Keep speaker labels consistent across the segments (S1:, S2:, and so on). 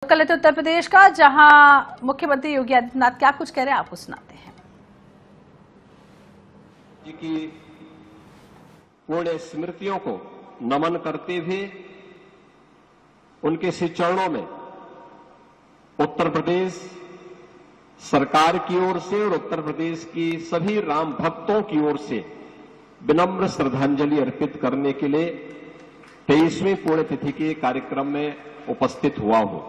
S1: कल उत्तर प्रदेश का, जहां मुख्यमंत्री योगी आदित्यनाथ क्या कुछ कह रहे हैं आपको सुनाते हैं।
S2: जी की पुण्य स्मृतियों को नमन करते हुए उनके श्री चरणों में उत्तर प्रदेश सरकार की ओर से और उत्तर प्रदेश की सभी राम भक्तों की ओर से विनम्र श्रद्धांजलि अर्पित करने के लिए 23वीं पुण्यतिथि के कार्यक्रम में उपस्थित हुआ हूं।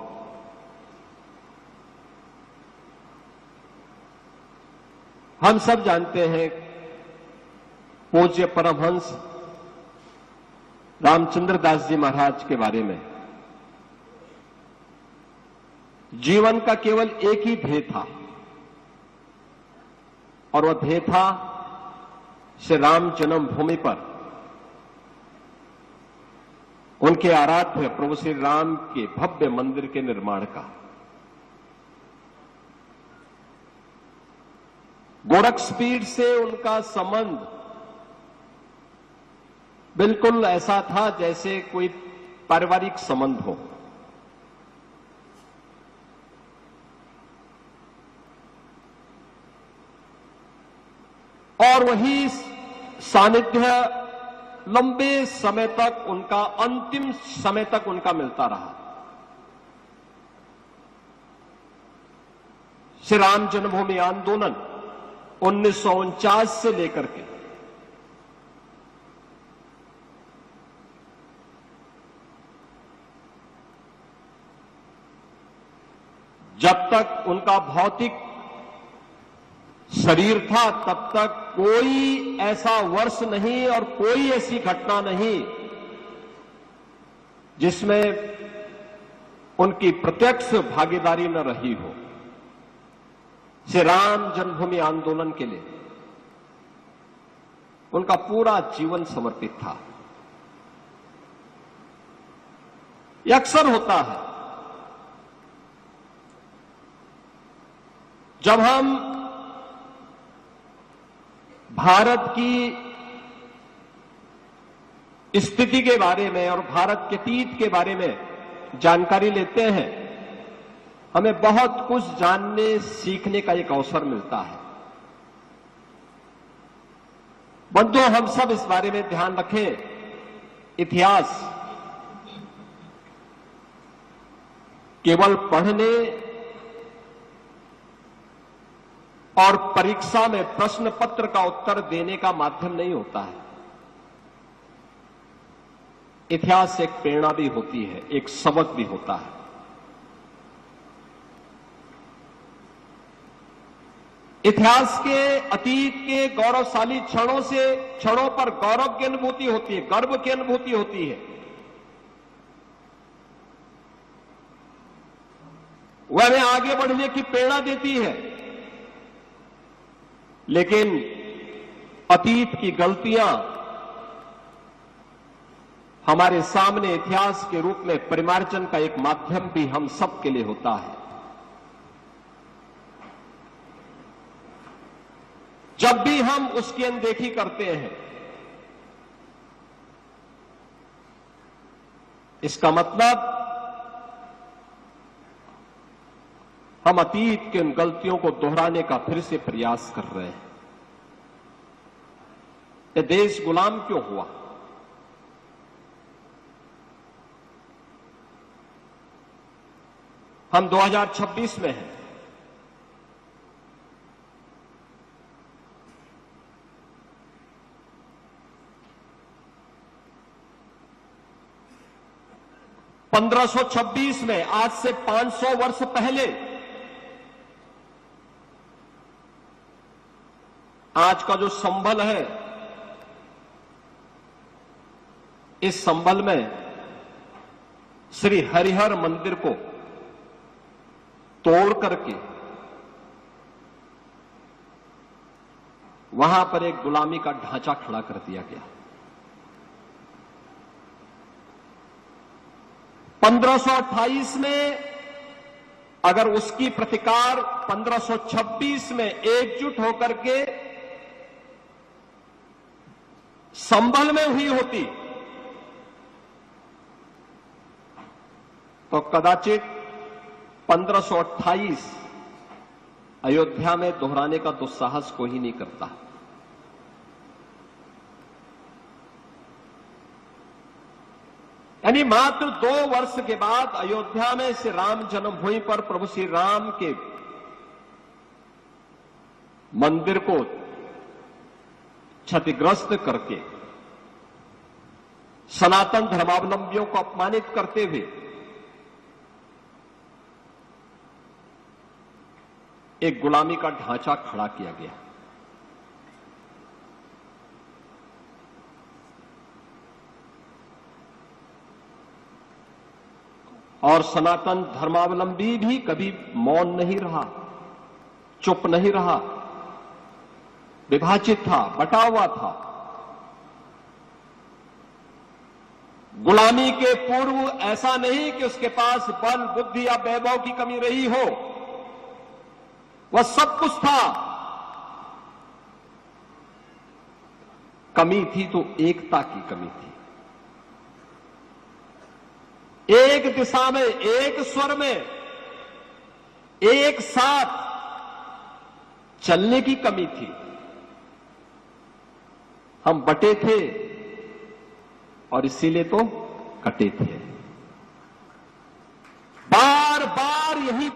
S2: हम सब जानते हैं पूज्य परमहंस रामचंद्र दास जी महाराज के बारे में। जीवन का केवल एक ही ध्येय था और वह ध्येय था श्री राम जन्मभूमि पर उनके आराध्य प्रभु श्री राम के भव्य मंदिर के निर्माण का। गोरक्षपीठ से उनका संबंध बिल्कुल ऐसा था जैसे कोई पारिवारिक संबंध हो। और वही सानिध्य लंबे समय तक उनका, अंतिम समय तक उनका मिलता रहा। श्री राम जन्मभूमि आंदोलन 1949 से लेकर के जब तक उनका भौतिक शरीर था तब तक कोई ऐसा वर्ष नहीं और कोई ऐसी घटना नहीं जिसमें उनकी प्रत्यक्ष भागीदारी न रही हो। श्री राम जन्मभूमि आंदोलन के लिए उनका पूरा जीवन समर्पित था। यह अक्सर होता है जब हम भारत की स्थिति के बारे में और भारत के अतीत के बारे में जानकारी लेते हैं, हमें बहुत कुछ जानने सीखने का एक अवसर मिलता है। बंधुओं, हम सब इस बारे में ध्यान रखें, इतिहास केवल पढ़ने और परीक्षा में प्रश्न पत्र का उत्तर देने का माध्यम नहीं होता है। इतिहास एक प्रेरणा भी होती है, एक सबक भी होता है। इतिहास के अतीत के गौरवशाली क्षणों पर गौरव की अनुभूति होती है, गर्व की अनुभूति होती है। वह हमें आगे बढ़ने की प्रेरणा देती है। लेकिन अतीत की गलतियां हमारे सामने इतिहास के रूप में परिमार्जन का एक माध्यम भी हम सब के लिए होता है। जब भी हम उसकी अनदेखी करते हैं, इसका मतलब हम अतीत के उन गलतियों को दोहराने का फिर से प्रयास कर रहे हैं। ये देश गुलाम क्यों हुआ? हम 2026 में हैं। (1526) में, आज से 500 वर्ष पहले, आज का जो संभल है, इस संभल में श्री हरिहर मंदिर को तोड़ करके वहां पर एक गुलामी का ढांचा खड़ा कर दिया गया। 1528 में अगर उसकी प्रतिकार 1526 में एकजुट होकर के संभल में हुई होती तो कदाचित 1528 अयोध्या में दोहराने का दुस्साहस कोई नहीं करता। यानी मात्र 2 वर्ष के बाद अयोध्या में श्री राम जन्मभूमि पर प्रभु श्री राम के मंदिर को क्षतिग्रस्त करके सनातन धर्मावलंबियों को अपमानित करते हुए एक गुलामी का ढांचा खड़ा किया गया। और सनातन धर्मावलंबी भी कभी मौन नहीं रहा, चुप नहीं रहा, विभाजित था, बटा हुआ था। गुलामी के पूर्व ऐसा नहीं कि उसके पास बल, बुद्धि या वैभव की कमी रही हो, वह सब कुछ था। कमी थी तो एकता की कमी थी। एक दिशा में, एक स्वर में, एक साथ चलने की कमी थी। हम बटे थे और इसीलिए तो कटे थे। बार बार यही